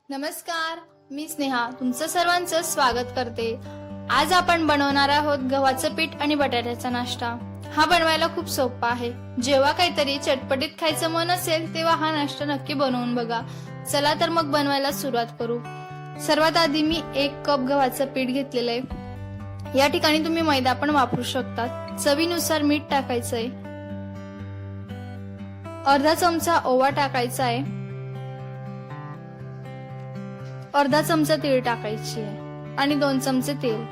नमस्कार, मी स्नेहा तुमचं सर्वांचं स्वागत करते। आज आपण बनवणार आहोत गव्हाचं पीठ आणि बटाट्याचा नाश्ता। हा बनवायला खूप सोपा आहे। जेव्हा काहीतरी चटपटीत खायचं मन असेल तेव्हा हा नाश्ता नक्की बनवून बघा। चला तर मग बनवायला सुरुवात करू। सर्वात आधी मी 1 कप गव्हाचं पीठ घेतलेलं आहे। या ठिकाणी तुम्ही मैदा पण वापरू शकता। चवीनुसार मीठ टाकायचंय, अर्धा चमचा ओवा टाकायचा आहे, अर्धा चमचा तीळ टाकायची आहे आणि 2 चमचे तेल।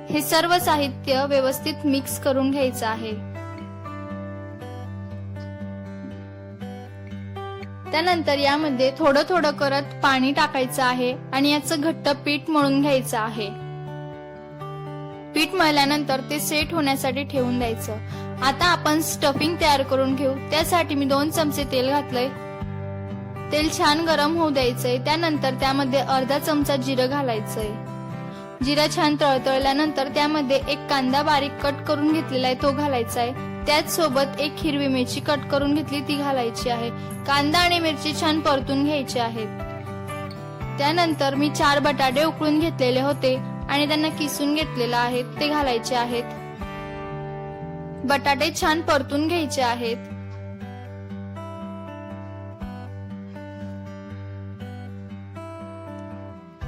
हे सर्व साहित्य व्यवस्थित मिक्स करून घ्यायचं आहे। त्यानंतर यामध्ये थोडं थोडं करत पाणी टाकायचं आहे आणि याचं घट्ट पीठ मळून घ्यायचं आहे। पीठ मळल्यानंतर ते सेट होण्यासाठी ठेवून द्यायचं। आता आपण स्टफिंग तयार करून घेऊ। त्यासाठी मी 2 चमचे तेल घातलंय। तेल छान गरम होऊ द्यायचंय। त्यानंतर त्यामध्ये अर्धा चमचा जिरं घालायचंय। जिरं छान तळतळल्यानंतर त्यामध्ये 1 कांदा बारीक कट करून घेतलेला आहे तो घालायचा आहे। त्याच सोबत 1 हिरवी मिरची कट करून घेतली ती घालायची आहे। कांदा आणि मिरची छान परतून घ्यायची आहेत। त्यानंतर मी 4 बटाटे उकळून घेतलेले होते आणि त्यांना किसून घेतलेले आहेत ते घालायचे आहेत। बटाटे छान परतून घ्यायचे आहेत।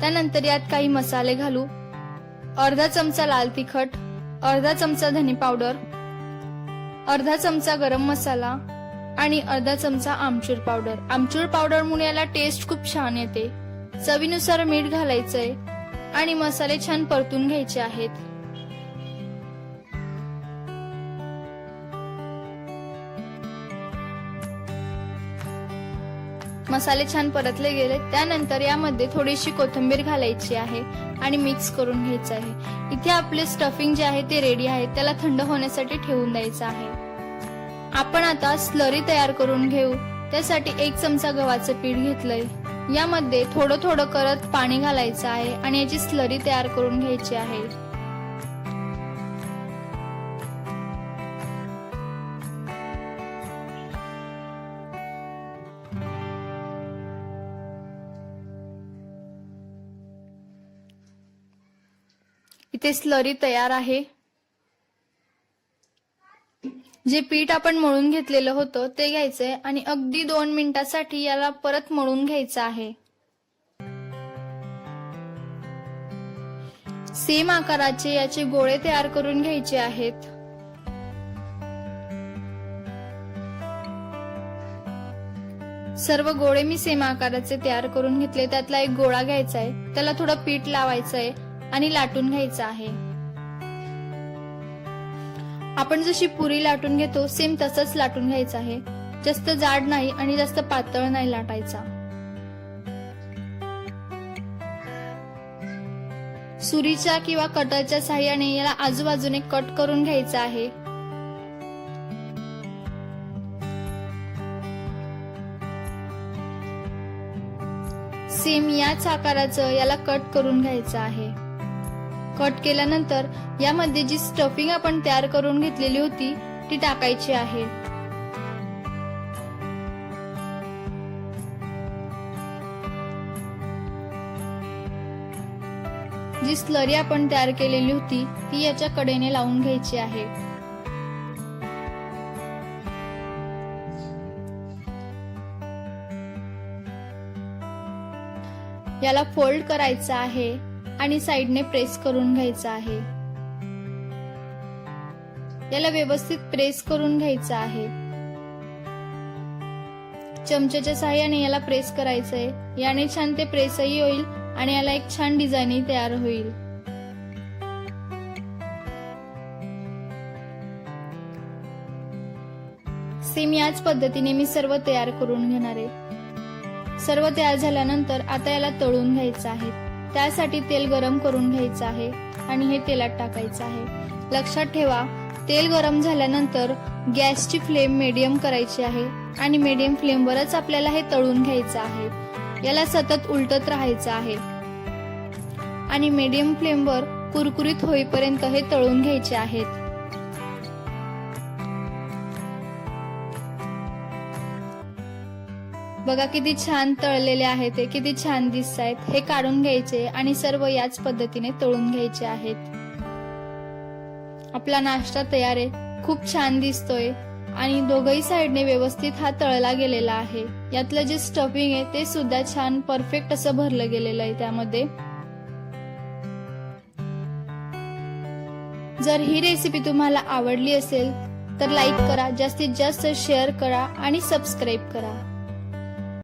त्यानंतर यात काही मसाले घालू। अर्धा चमचा लाल तिखट, अर्धा चमचा धने पावडर, अर्धा चमचा गरम मसाला आणि अर्धा चमचा आमचूर पावडर। आमचूर पावडर मुळे याला टेस्ट खूप छान येते। चवीनुसार मीठ घालायचंय आणि मसाले छान परतून घ्यायचे आहेत। मसाले छान परतले गेले त्यानंतर यामध्ये थोडीशी कोथिंबीर घालायची आहे आणि मिक्स करून घ्यायचं आहे। इथे आपले स्टफिंग जे आहे ते रेडी आहे। त्याला थंड होण्यासाठी ठेवून द्यायचं आहे। आपण आता स्लरी तयार करून घेऊ। त्यासाठी 1 चमचा गव्हाचं पीठ घेतलंय। यामध्ये थोडं थोडं करत पाणी घालायचं आहे आणि याची स्लरी तयार करून घ्यायची आहे। इथे स्लरी तयार आहे। जे पीठ आपण मळून घेतलेलं होतं ते घ्यायचंय आणि अगदी 2 मिनिटांसाठी याला परत मळून घ्यायचं आहे। सेम आकाराचे याचे गोळे तयार करून घ्यायचे आहेत। सर्व गोळे मी सेम आकाराचे तयार करून घेतले। त्यातला एक गोळा घ्यायचा आहे, त्याला थोडं पीठ लावायचंय आणि लाटून घ्यायचं आहे। आपण जशी पुरी लाटून घेतो सेम तसंच लाटून घ्यायचं आहे। जास्त जाड नाही आणि जास्त पातळ नाही लाटायचा। सुरीच्या किंवा कटरच्या साहाय्याने याला आजूबाजूने कट करून घ्यायचं आहे। सेम याच आकाराचं याला कट करून घ्यायचं आहे। कट केल्यानंतर यामध्ये जी स्टफिंग आपण तयार करून घेतलेली होती ती टाकायची आहे। जी स्लरी आपण तयार केलेली होती ती याच्या कडेने लावून घ्यायची आहे। याला फोल्ड करायचं आहे आणि साइडने प्रेस करून घ्यायचं आहे। याला व्यवस्थित प्रेस करून घ्यायचं आहे। चमच्याच्या साहाय्याने याला प्रेस करायचंय। याने छान ते प्रेसही होईल आणि याला एक छान डिझाईनही तयार होईल। सेम याच पद्धतीने मी सर्व तयार करून घेणार आहे। सर्व तयार झाल्यानंतर आता याला तळून घ्यायचं आहे। त्यासाठी तेल गरम करून घ्यायचं आहे आणि हे तेलात टाकायचं आहे। लक्षात ठेवा, तेल गरम झाल्यानंतर गॅसची फ्लेम मीडियम करायची आहे आणि मीडियम फ्लेमवरच आपल्याला हे तळून घ्यायचं आहे। याला सतत उलटत राहायचं आहे आणि मीडियम फ्लेमवर कुरकुरीत होईपर्यंत हे तळून घ्यायचे आहेत। बघा किती छान तळलेले आहेत, ते किती छान दिसत आहेत. हे काढून घ्यायचे आणि सर्व याच पद्धतीने तळून घ्यायचे आहेत. आपला नाश्ता तयार आहे. खूप छान दिसतोय आणि दोघही साइडने व्यवस्थित हा तळला गेलेला आहे. यातलं जे स्टफिंग आहे ते सुद्धा छान परफेक्ट असं भरलं गेलेलं आहे त्यामध्ये. जर ही रेसिपी तुम्हाला आवडली असेल तर लाईक करा, जास्तीत जास्त शेअर करा आणि सबस्क्राईब करा.